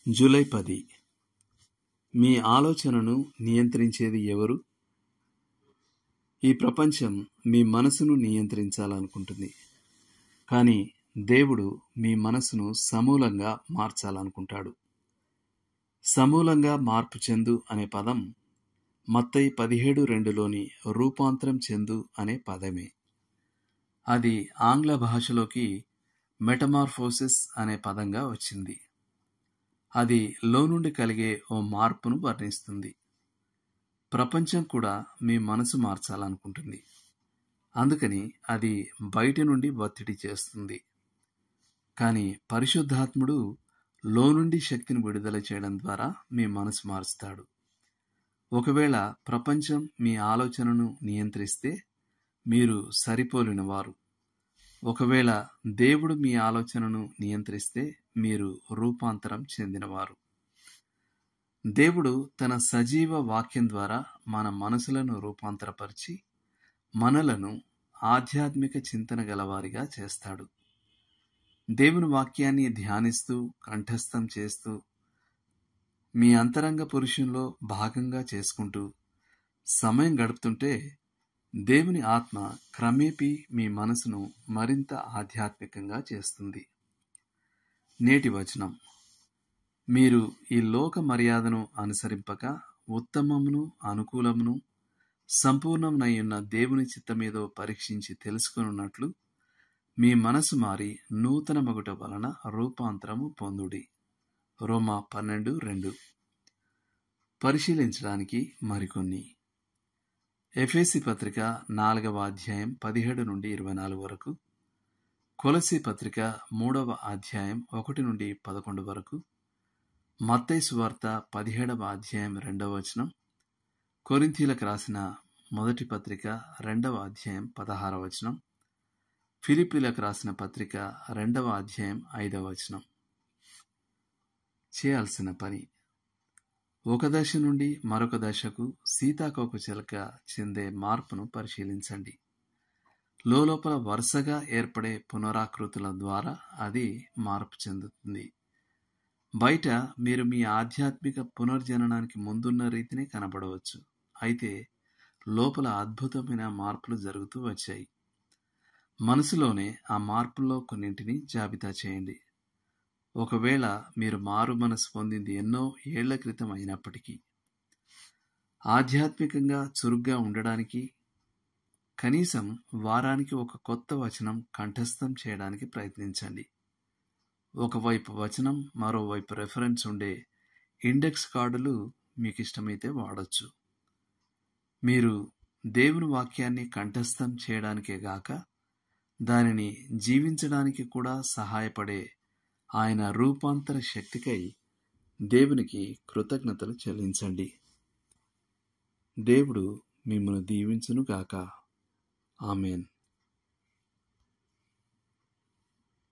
July 10. మీ ఆలోచనను నియంత్రించేది ఎవరు? ఈ ప్రపంచం మీ మనసును నియంత్రించాలనుకుంటుంది. కానీ దేవుడు మీ మనసును సమూలంగా మార్చాలనుకుంటాడు. సమూలంగా మార్పు చెందు అనే పదం మత్తయి 17:2లోని రూపాంతరం చెందు అనే పదమే. అది ఆంగ్ల భాషలోకి మెటమార్ఫోసిస్ అనే పదంగా వచ్చింది. అది లోనుండి కలిగే ఓ మార్పును వర్ణిస్తుంది. ప్రపంచం కూడా మీ మనసు మార్చాలనుకుంటుంది. అందుకని అది బయటి నుండి ఒత్తిడి చేస్తుంది. కానీ పరిశుద్ధాత్ముడు లోనుండి శక్తిని విడుదల చేయడం ద్వారా మీ మనసు మారుస్తాడు. ఒకవేళ ప్రపంచం మీ ఆలోచనను నియంత్రిస్తే మీరు సరిపోలినవారు. ఒకవేళ దేవుడు మీ ఆలోచనను నియంత్రిస్తే మీరు రూపాంతరం చెందినవారు. దేవుడు తన సజీవ వాక్యం ద్వారా మన మనసులను రూపాంతరపరిచి మనలను ఆధ్యాత్మిక చింతన గలవారిగా చేస్తాడు. దేవుని వాక్యాన్ని ధ్యానిస్తూ కంఠస్థం చేస్తూ మీ అంతరంగ పురుషుల్లో భాగంగా చేసుకుంటూ సమయం గడుపుతుంటే దేవుని ఆత్మ క్రమేపీ మీ మనసును మరింత ఆధ్యాత్మికంగా చేస్తుంది. నేటి వచనం: మీరు ఈ లోక మర్యాదను అనుసరింపక ఉత్తమమును అనుకూలమును సంపూర్ణమునయ్యున్న దేవుని చిత్తమేదో పరీక్షించి తెలుసుకొనున్నట్లు మీ మనసు మారి నూతన మగుట వలన రూపాంతరము పొందుడి. రోమా 12:2. పరిశీలించడానికి మరికొన్ని. ఎఫెసీ పత్రిక 4వ అధ్యాయం 17 నుండి 24 వరకు, కొలస్సీ పత్రిక 3వ అధ్యాయం 1 నుండి 11 వరకు, మత్తయి సువార్త 17వ అధ్యాయం 2వ వచనం, కొరింథీలకు రాసిన మొదటి పత్రిక 2వ అధ్యాయం 16వ వచనం, ఫిలిప్పీలకు రాసిన పత్రిక 2వ అధ్యాయం 5వ వచనం. చేయాల్సిన పని: ఒక దశ నుండి మరొక దశకు సీతాకోక చిలక చెందే మార్పును పరిశీలించండి. లోపల వరుసగా ఏర్పడే పునరాకృతుల ద్వారా అది మార్పు చెందుతుంది. బయట మీరు మీ ఆధ్యాత్మిక పునర్జననానికి ముందున్న రీతిని కనబడవచ్చు. అయితే లోపల అద్భుతమైన మార్పులు జరుగుతూ వచ్చాయి. మనసులోనే ఆ మార్పుల్లో కొన్నింటిని జాబితా చేయండి. ఒకవేళ మీరు మారు మనసు పొందింది ఎన్నో ఏళ్ల క్రితం అయినప్పటికీ, ఆధ్యాత్మికంగా చురుగ్గా ఉండడానికి కనీసం వారానికి ఒక కొత్త వచనం కంఠస్థం చేయడానికి ప్రయత్నించండి. ఒకవైపు వచనం, మరోవైపు రెఫరెన్స్ ఉండే ఇండెక్స్ కార్డులు మీకు ఇష్టమైతే వాడొచ్చు. మీరు దేవుని వాక్యాన్ని కంఠస్థం చేయడానికే గాక దానిని జీవించడానికి కూడా సహాయపడే ఆయన రూపాంతర శక్తికై దేవునికి కృతజ్ఞతలు చెల్లించండి. దేవుడు మిమ్మల్ని దీవించును గాక. ఆమేన్.